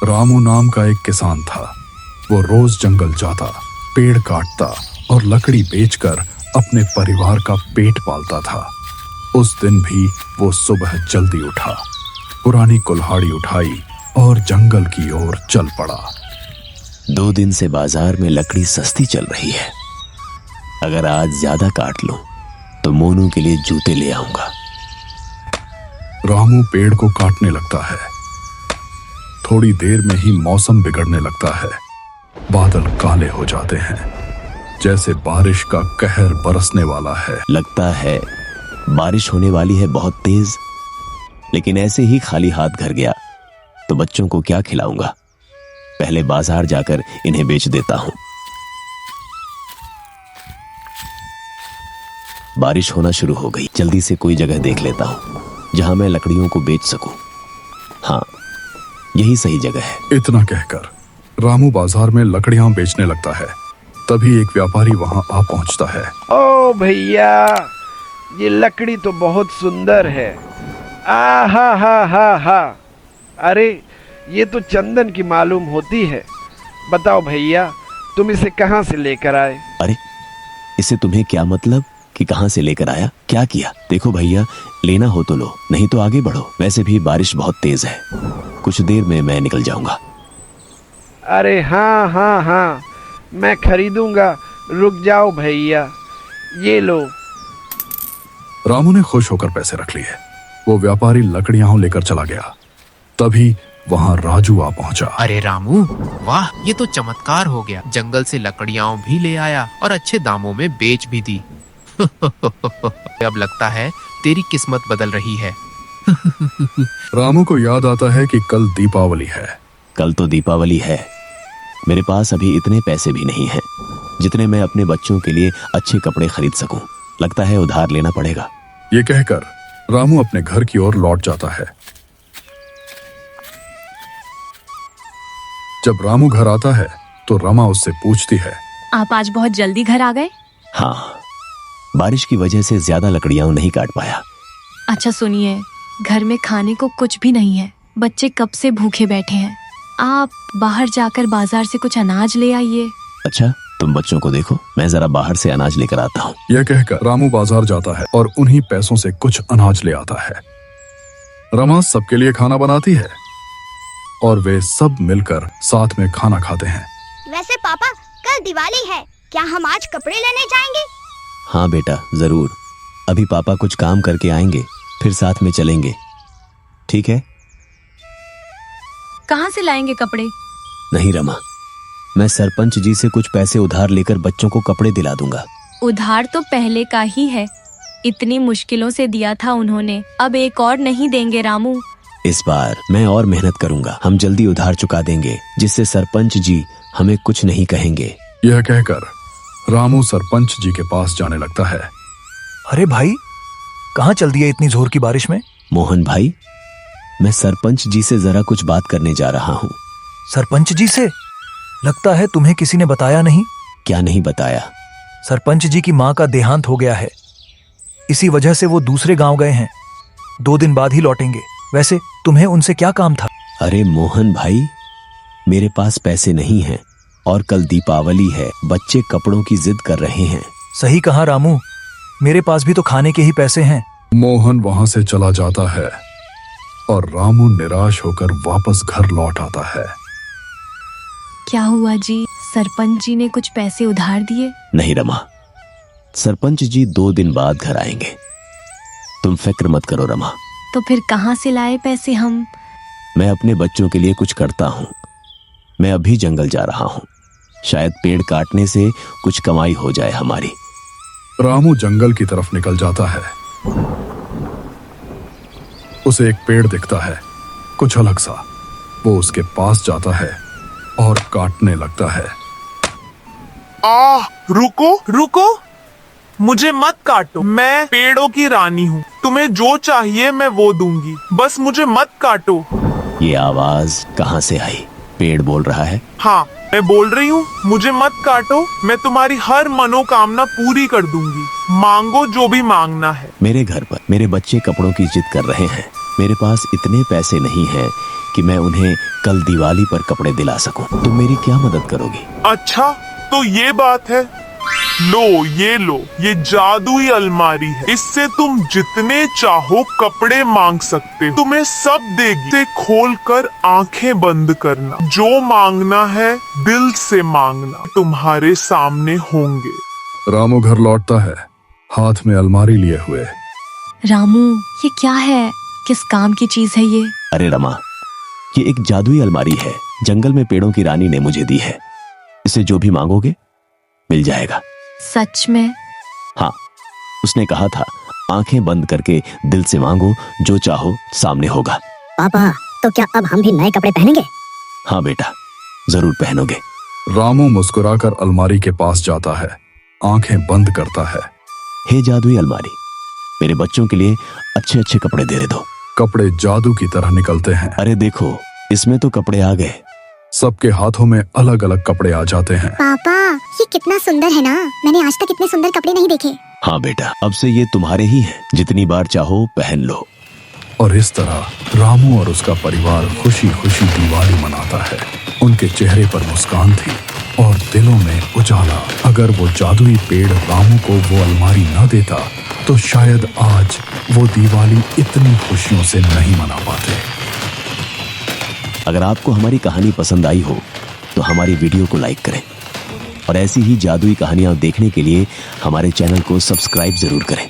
रामू नाम का एक किसान था। वो रोज जंगल जाता, पेड़ काटता और लकड़ी बेचकर अपने परिवार का पेट पालता था। उस दिन भी वो सुबह जल्दी उठा, पुरानी कुल्हाड़ी उठाई और जंगल की ओर चल पड़ा। 2 दिन से बाजार में लकड़ी सस्ती चल रही है। अगर आज ज्यादा काट लूं तो मोनू के लिए जूते ले आऊंगा। रामू पेड़ को काटने लगता है। थोड़ी देर में ही मौसम बिगड़ने लगता है। बादल काले हो जाते हैं, जैसे बारिश का कहर बरसने वाला है। लगता है बारिश होने वाली है बहुत तेज। लेकिन ऐसे ही खाली हाथ घर गया तो बच्चों को क्या खिलाऊंगा। पहले बाजार जाकर इन्हें बेच देता हूं। बारिश होना शुरू हो गई। जल्दी से कोई जगह देख लेता हूं जहां मैं लकड़ियों को बेच सकूं। हाँ, यही सही जगह है। इतना कहकर रामू बाजार में लकड़ियां बेचने लगता है। तभी एक व्यापारी वहां आ पहुंचता है। ओ भैया, ये लकड़ी तो बहुत सुंदर है। आ हा हा हा हा। अरे, ये तो चंदन की मालूम होती है। बताओ भैया, तुम इसे कहाँ से लेकर आए? अरे, इससे तुम्हें क्या मतलब कि कहां से लेकर आया, क्या किया? देखो भैया, लेना हो तो लो, नहीं तो आगे बढ़ो। वैसे भी बारिश बहुत तेज है, कुछ देर में मैं निकल जाऊंगा। अरे हाँ हाँ हाँ, मैं खरीदूंगा। रुक जाओ भैया, ये लो। रामू ने खुश होकर पैसे रख लिए। वो व्यापारी लकड़ियां लेकर चला गया। तभी वहां राजू आ पहुंचा। अरे रामू, वाह, ये तो चमत्कार हो गया। जंगल से लकड़ियां भी ले आया और अच्छे दामों में बेच भी दी। अब लगता है तेरी किस्मत बदल रही है। रामू को याद आता है कि कल दीपावली है। कल तो दीपावली है। मेरे पास अभी इतने पैसे भी नहीं हैं जितने मैं अपने बच्चों के लिए अच्छे कपड़े खरीद सकूं। लगता है उधार लेना पड़ेगा। ये कहकर रामू अपने घर की ओर लौट जाता है। जब रामू घर आता है तो रमा उससे पूछती है, आप आज बहुत जल्दी घर आ गए? हाँ, बारिश की वजह से ज्यादा लकड़ियां नहीं काट पाया। अच्छा सुनिए, घर में खाने को कुछ भी नहीं है। बच्चे कब से भूखे बैठे हैं। आप बाहर जाकर बाजार से कुछ अनाज ले आइए। अच्छा, तुम बच्चों को देखो, मैं जरा बाहर से अनाज लेकर आता हूँ। यह कहकर रामू बाजार जाता है और उन्हीं पैसों से कुछ अनाज ले आता है। रमा सबके लिए खाना बनाती है और वे सब मिलकर साथ में खाना खाते हैं। वैसे पापा, कल दिवाली है, क्या हम आज कपड़े लेने जाएंगे? हाँ बेटा, जरूर। अभी पापा कुछ काम करके आएंगे, फिर साथ में चलेंगे। ठीक है? कहाँ से लाएंगे कपड़े? नहीं रमा, मैं सरपंच जी से कुछ पैसे उधार लेकर बच्चों को कपड़े दिला दूंगा। उधार तो पहले का ही है। इतनी मुश्किलों से दिया था उन्होंने, अब एक और नहीं देंगे रामू। इस बार मैं और मेहनत करूंगा। हम जल्दी उधार चुका देंगे, जिससे सरपंच जी हमें कुछ नहीं कहेंगे। यह कहकर रामू सरपंच जी के पास जाने लगता है। अरे भाई, कहाँ चल दिए इतनी जोर की बारिश में? मोहन भाई, मैं सरपंच जी से जरा कुछ बात करने जा रहा हूँ। सरपंच जी से? लगता है तुम्हें किसी ने बताया नहीं। क्या नहीं बताया? सरपंच जी की माँ का देहांत हो गया है। इसी वजह से वो दूसरे गांव गए हैं। 2 दिन बाद ही लौटेंगे। वैसे तुम्हें उनसे क्या काम था? अरे मोहन भाई, मेरे पास पैसे नहीं हैं और कल दीपावली है। बच्चे कपड़ों की जिद कर रहे हैं। सही कहा रामू, मेरे पास भी तो खाने के ही पैसे हैं। मोहन वहां से चला जाता है और रामू निराश होकर वापस घर लौट आता है। क्या हुआ जी, सरपंच जी ने कुछ पैसे उधार दिए? नहीं रमा, सरपंच जी 2 दिन बाद घर आएंगे। तुम फिक्र मत करो रमा। तो फिर कहाँ से लाए पैसे हम? मैं अपने बच्चों के लिए कुछ करता हूँ। मैं अभी जंगल जा रहा हूँ, शायद पेड़ काटने से कुछ कमाई हो जाए हमारी। रामू जंगल की तरफ निकल जाता है। उसे एक पेड़ दिखता है, कुछ अलग सा। वो उसके पास जाता है और काटने लगता है। रुको रुको, मुझे मत काटो। मैं पेड़ों की रानी हूँ। तुम्हें जो चाहिए मैं वो दूंगी, बस मुझे मत काटो। ये आवाज कहाँ से आई? पेड़ बोल रहा है। हाँ, मैं बोल रही हूँ, मुझे मत काटो। मैं तुम्हारी हर मनोकामना पूरी कर दूंगी। मांगो जो भी मांगना है। मेरे घर पर मेरे बच्चे कपड़ों की जिद कर रहे हैं। मेरे पास इतने पैसे नहीं हैं कि मैं उन्हें कल दिवाली पर कपड़े दिला सकूं। तुम मेरी क्या मदद करोगी? अच्छा तो ये बात है। लो, ये जादुई अलमारी है। इससे तुम जितने चाहो कपड़े मांग सकते हो। तुम्हें सब देगी। इसे खोलकर आंखें बंद करना, जो मांगना है दिल से मांगना, तुम्हारे सामने होंगे। रामू घर लौटता है, हाथ में अलमारी लिए हुए। रामू, ये क्या है? किस काम की चीज है ये? अरे रमा, ये एक जादुई अलमारी है। जंगल में पेड़ों की रानी ने मुझे दी है। इसे जो भी मांगोगे मिल जाएगा। सच में? हाँ, उसने कहा था आंखें बंद करके दिल से मांगो, जो चाहो सामने होगा। पापा, तो क्या अब हम भी नए कपड़े पहनेंगे? हाँ बेटा, जरूर पहनोगे। रामू मुस्कुराकर अलमारी के पास जाता है, आंखें बंद करता है। हे जादुई अलमारी, मेरे बच्चों के लिए अच्छे अच्छे कपड़े दे दो। कपड़े जादू की तरह निकलते हैं। अरे देखो, इसमें तो कपड़े आ गए। सबके हाथों में अलग अलग कपड़े आ जाते हैं। पापा, ये कितना सुंदर है ना। मैंने आज तक इतने सुंदर कपड़े नहीं देखे। हाँ बेटा, अब से ये तुम्हारे ही हैं। जितनी बार चाहो पहन लो। और इस तरह रामू और उसका परिवार खुशी खुशी दिवाली मनाता है। उनके चेहरे पर मुस्कान थी और दिलों में उजाला। अगर वो जादुई पेड़ रामू को वो अलमारी न देता तो शायद आज वो दिवाली इतनी खुशियों से नहीं मना पाते। अगर आपको हमारी कहानी पसंद आई हो तो हमारी वीडियो को लाइक करें और ऐसी ही जादुई कहानियां देखने के लिए हमारे चैनल को सब्सक्राइब जरूर करें।